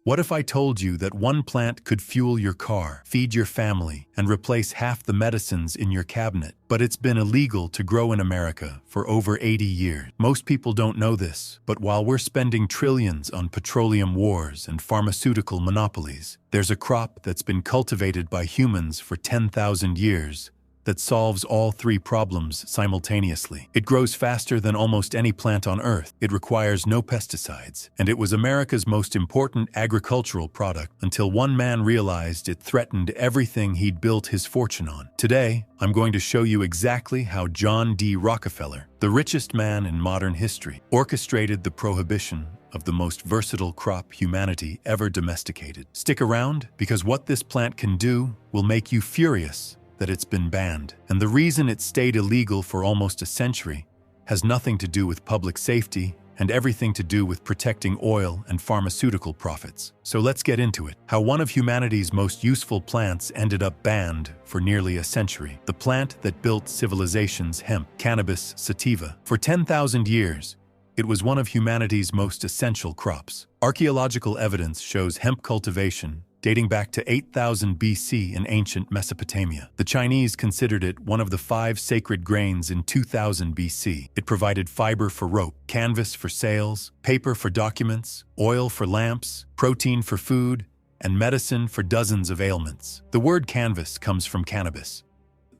What if I told you that one plant could fuel your car, feed your family, and replace half the medicines in your cabinet? But it's been illegal to grow in America for over 80 years. Most people don't know this, but while we're spending trillions on petroleum wars and pharmaceutical monopolies, there's a crop that's been cultivated by humans for 10,000 years that solves all three problems simultaneously. It grows faster than almost any plant on Earth. It requires no pesticides, and it was America's most important agricultural product until one man realized it threatened everything he'd built his fortune on. Today, I'm going to show you exactly how John D. Rockefeller, the richest man in modern history, orchestrated the prohibition of the most versatile crop humanity ever domesticated. Stick around, because what this plant can do will make you furious that it's been banned. And the reason it stayed illegal for almost a century has nothing to do with public safety and everything to do with protecting oil and pharmaceutical profits. So let's get into it. How one of humanity's most useful plants ended up banned for nearly a century. The plant that built civilizations, hemp, cannabis sativa. For 10,000 years, it was one of humanity's most essential crops. Archaeological evidence shows hemp cultivation dating back to 8000 BC in ancient Mesopotamia. The Chinese considered it one of the 5 sacred grains in 2000 BC. It provided fiber for rope, canvas for sails, paper for documents, oil for lamps, protein for food, and medicine for dozens of ailments. The word canvas comes from cannabis.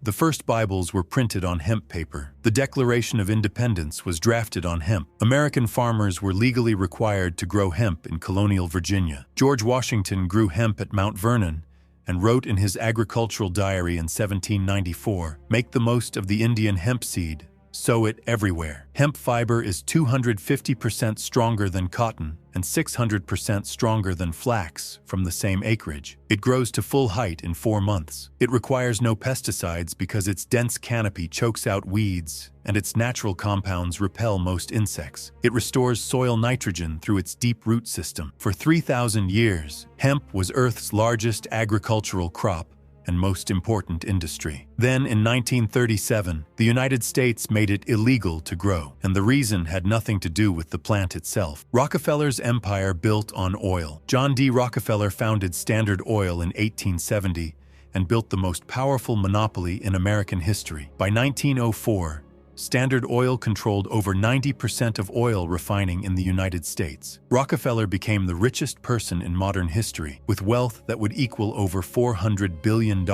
The first Bibles were printed on hemp paper. The Declaration of Independence was drafted on hemp. American farmers were legally required to grow hemp in colonial Virginia. George Washington grew hemp at Mount Vernon and wrote in his agricultural diary in 1794, "Make the most of the Indian hemp seed. Sow it everywhere." Hemp fiber is 250% stronger than cotton and 600% stronger than flax from the same acreage. It grows to full height in 4 months. It requires no pesticides because its dense canopy chokes out weeds and its natural compounds repel most insects. It restores soil nitrogen through its deep root system. For 3,000 years, hemp was Earth's largest agricultural crop and most important industry. Then, in 1937, the United States made it illegal to grow, and the reason had nothing to do with the plant itself. Rockefeller's empire built on oil. John D. Rockefeller founded Standard Oil in 1870 and built the most powerful monopoly in American history. By 1904, Standard Oil controlled over 90% of oil refining in the United States. Rockefeller became the richest person in modern history, with wealth that would equal over $400 billion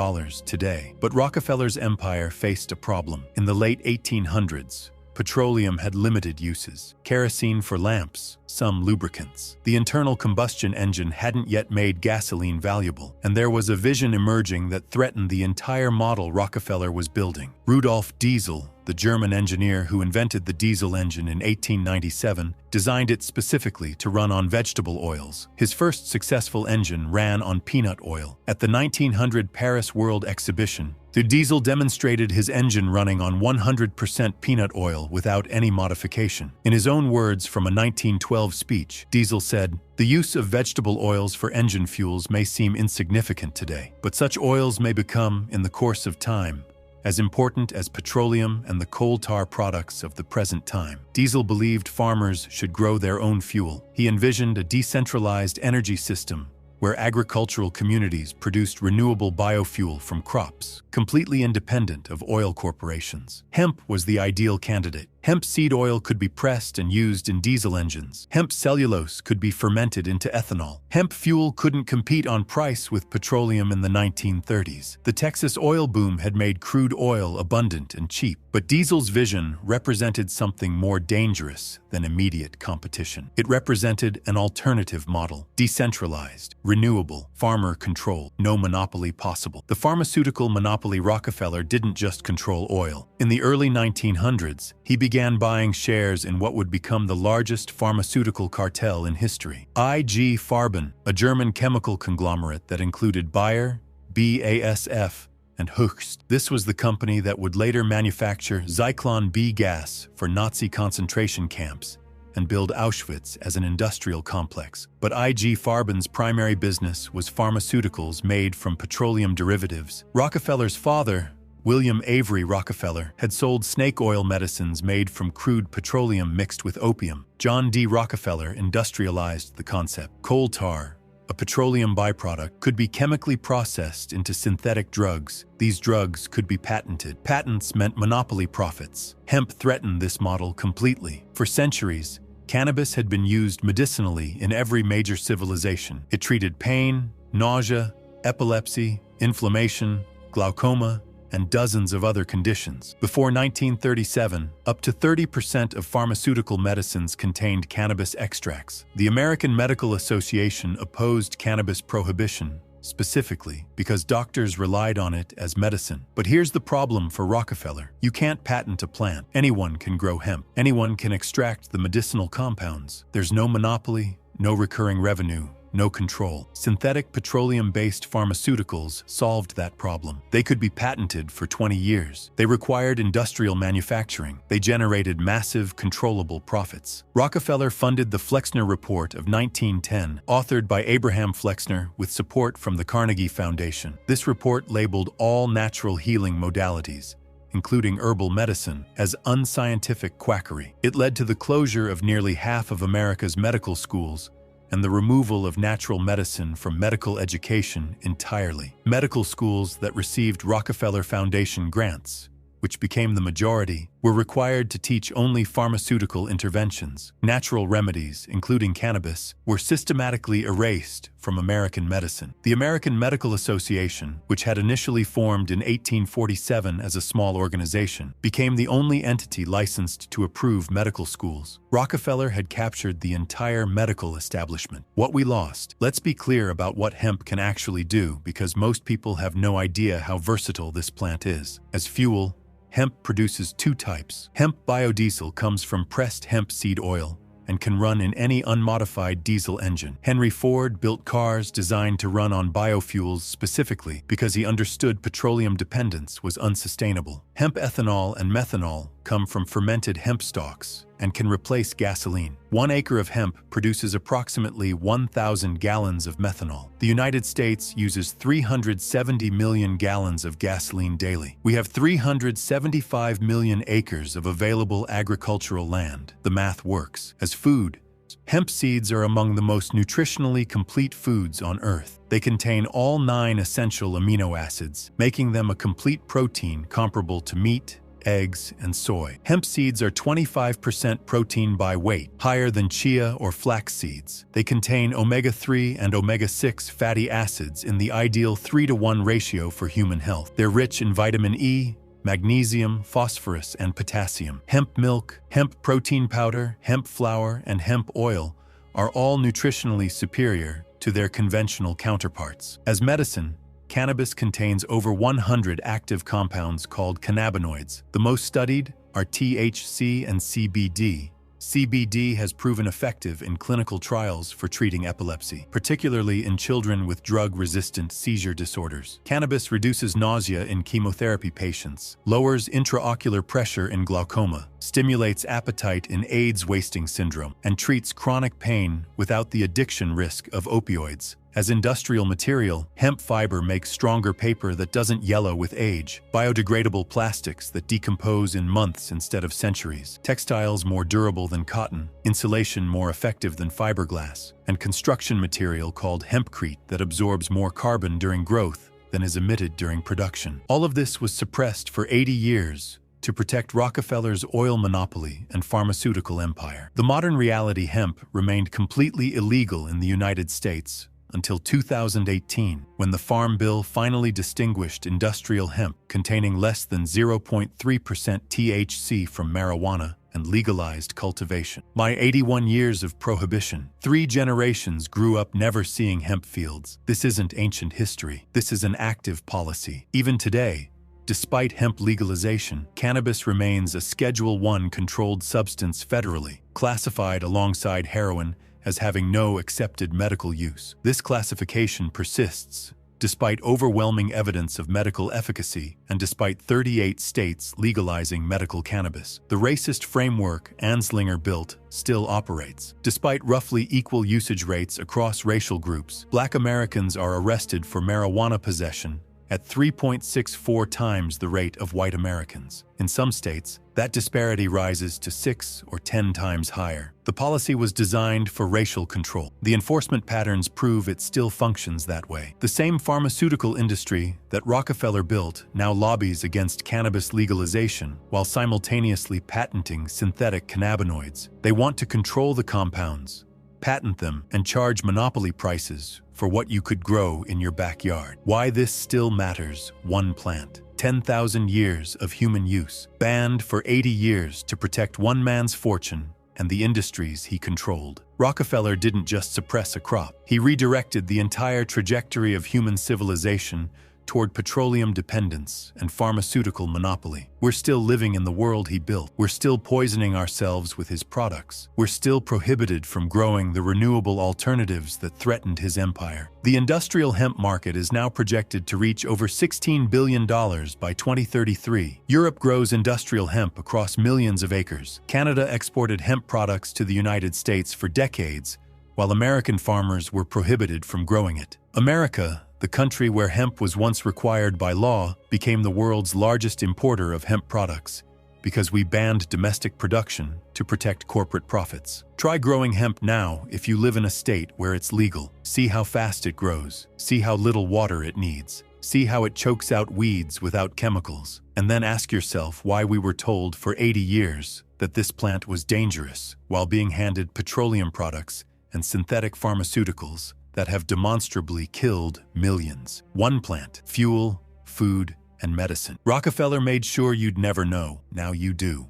today. But Rockefeller's empire faced a problem. In the late 1800s, petroleum had limited uses. Kerosene for lamps, some lubricants. The internal combustion engine hadn't yet made gasoline valuable, and there was a vision emerging that threatened the entire model Rockefeller was building. Rudolf Diesel, the German engineer who invented the diesel engine in 1897, designed it specifically to run on vegetable oils. His first successful engine ran on peanut oil. At the 1900 Paris World Exhibition, the Diesel demonstrated his engine running on 100% peanut oil without any modification. In his own words from a 1912 speech, Diesel said, "The use of vegetable oils for engine fuels may seem insignificant today, but such oils may become, in the course of time, as important as petroleum and the coal tar products of the present time." Diesel believed farmers should grow their own fuel. He envisioned a decentralized energy system where agricultural communities produced renewable biofuel from crops, completely independent of oil corporations. Hemp was the ideal candidate. Hemp seed oil could be pressed and used in diesel engines. Hemp cellulose could be fermented into ethanol. Hemp fuel couldn't compete on price with petroleum in the 1930s. The Texas oil boom had made crude oil abundant and cheap, but Diesel's vision represented something more dangerous than immediate competition. It represented an alternative model, decentralized, renewable, farmer-controlled, no monopoly possible. The pharmaceutical monopoly Rockefeller didn't just control oil. In the early 1900s, he began buying shares in what would become the largest pharmaceutical cartel in history. IG Farben, a German chemical conglomerate that included Bayer, BASF, and Hoechst. This was the company that would later manufacture Zyklon B gas for Nazi concentration camps and build Auschwitz as an industrial complex. But IG Farben's primary business was pharmaceuticals made from petroleum derivatives. Rockefeller's father, William Avery Rockefeller, had sold snake oil medicines made from crude petroleum mixed with opium. John D. Rockefeller industrialized the concept. Coal tar, a petroleum byproduct, could be chemically processed into synthetic drugs. These drugs could be patented. Patents meant monopoly profits. Hemp threatened this model completely. For centuries, cannabis had been used medicinally in every major civilization. It treated pain, nausea, epilepsy, inflammation, glaucoma, and dozens of other conditions. Before 1937, up to 30% of pharmaceutical medicines contained cannabis extracts. The American Medical Association opposed cannabis prohibition, specifically because doctors relied on it as medicine. But here's the problem for Rockefeller. You can't patent a plant. Anyone can grow hemp. Anyone can extract the medicinal compounds. There's no monopoly, no recurring revenue, no control. Synthetic petroleum-based pharmaceuticals solved that problem. They could be patented for 20 years. They required industrial manufacturing. They generated massive, controllable profits. Rockefeller funded the Flexner Report of 1910, authored by Abraham Flexner with support from the Carnegie Foundation. This report labeled all natural healing modalities, including herbal medicine, as unscientific quackery. It led to the closure of nearly half of America's medical schools and the removal of natural medicine from medical education entirely. Medical schools that received Rockefeller Foundation grants, which became the majority, were required to teach only pharmaceutical interventions. Natural remedies, including cannabis, were systematically erased from American medicine. The American Medical Association, which had initially formed in 1847 as a small organization, became the only entity licensed to approve medical schools. Rockefeller had captured the entire medical establishment. What we lost. Let's be clear about what hemp can actually do, because most people have no idea how versatile this plant is. As fuel, hemp produces two types. Hemp biodiesel comes from pressed hemp seed oil and can run in any unmodified diesel engine. Henry Ford built cars designed to run on biofuels specifically because he understood petroleum dependence was unsustainable. Hemp ethanol and methanol come from fermented hemp stalks and can replace gasoline. 1 acre of hemp produces approximately 1,000 gallons of methanol. The United States uses 370 million gallons of gasoline daily. We have 375 million acres of available agricultural land. The math works. As food, hemp seeds are among the most nutritionally complete foods on Earth. They contain all 9 essential amino acids, making them a complete protein comparable to meat, eggs, and soy. Hemp seeds are 25% protein by weight, higher than chia or flax seeds. They contain omega-3 and omega-6 fatty acids in the ideal 3-to-1 ratio for human health. They're rich in vitamin E, magnesium, phosphorus, and potassium. Hemp milk, hemp protein powder, hemp flour, and hemp oil are all nutritionally superior to their conventional counterparts. As medicine, cannabis contains over 100 active compounds called cannabinoids. The most studied are THC and CBD. CBD has proven effective in clinical trials for treating epilepsy, particularly in children with drug-resistant seizure disorders. Cannabis reduces nausea in chemotherapy patients, lowers intraocular pressure in glaucoma, stimulates appetite in AIDS wasting syndrome, and treats chronic pain without the addiction risk of opioids. As industrial material, hemp fiber makes stronger paper that doesn't yellow with age, biodegradable plastics that decompose in months instead of centuries, textiles more durable than cotton, insulation more effective than fiberglass, and construction material called hempcrete that absorbs more carbon during growth than is emitted during production. All of this was suppressed for 80 years to protect Rockefeller's oil monopoly and pharmaceutical empire. The modern reality, hemp remained completely illegal in the United States until 2018, when the Farm Bill finally distinguished industrial hemp containing less than 0.3% THC from marijuana and legalized cultivation. My 81 years of prohibition, 3 generations grew up never seeing hemp fields. This isn't ancient history. This is an active policy. Even today, despite hemp legalization, cannabis remains a Schedule I controlled substance federally, classified alongside heroin as having no accepted medical use. This classification persists despite overwhelming evidence of medical efficacy and despite 38 states legalizing medical cannabis. The racist framework Anslinger built still operates. Despite roughly equal usage rates across racial groups, Black Americans are arrested for marijuana possession at 3.64 times the rate of white Americans. In some states, that disparity rises to 6 or 10 times higher. The policy was designed for racial control. The enforcement patterns prove it still functions that way. The same pharmaceutical industry that Rockefeller built now lobbies against cannabis legalization while simultaneously patenting synthetic cannabinoids. They want to control the compounds, patent them, and charge monopoly prices for what you could grow in your backyard. Why this still matters: one plant, 10,000 years of human use, banned for 80 years to protect one man's fortune and the industries he controlled. Rockefeller didn't just suppress a crop. He redirected the entire trajectory of human civilization toward petroleum dependence and pharmaceutical monopoly. We're still living in the world he built. We're still poisoning ourselves with his products. We're still prohibited from growing the renewable alternatives that threatened his empire. The industrial hemp market is now projected to reach over $16 billion by 2033. Europe grows industrial hemp across millions of acres. Canada exported hemp products to the United States for decades, while American farmers were prohibited from growing it. America, the country where hemp was once required by law, became the world's largest importer of hemp products because we banned domestic production to protect corporate profits. Try growing hemp now if you live in a state where it's legal. See how fast it grows. See how little water it needs. See how it chokes out weeds without chemicals. And then ask yourself why we were told for 80 years that this plant was dangerous while being handed petroleum products and synthetic pharmaceuticals that have demonstrably killed millions. One plant: fuel, food, and medicine. Rockefeller made sure you'd never know. Now you do.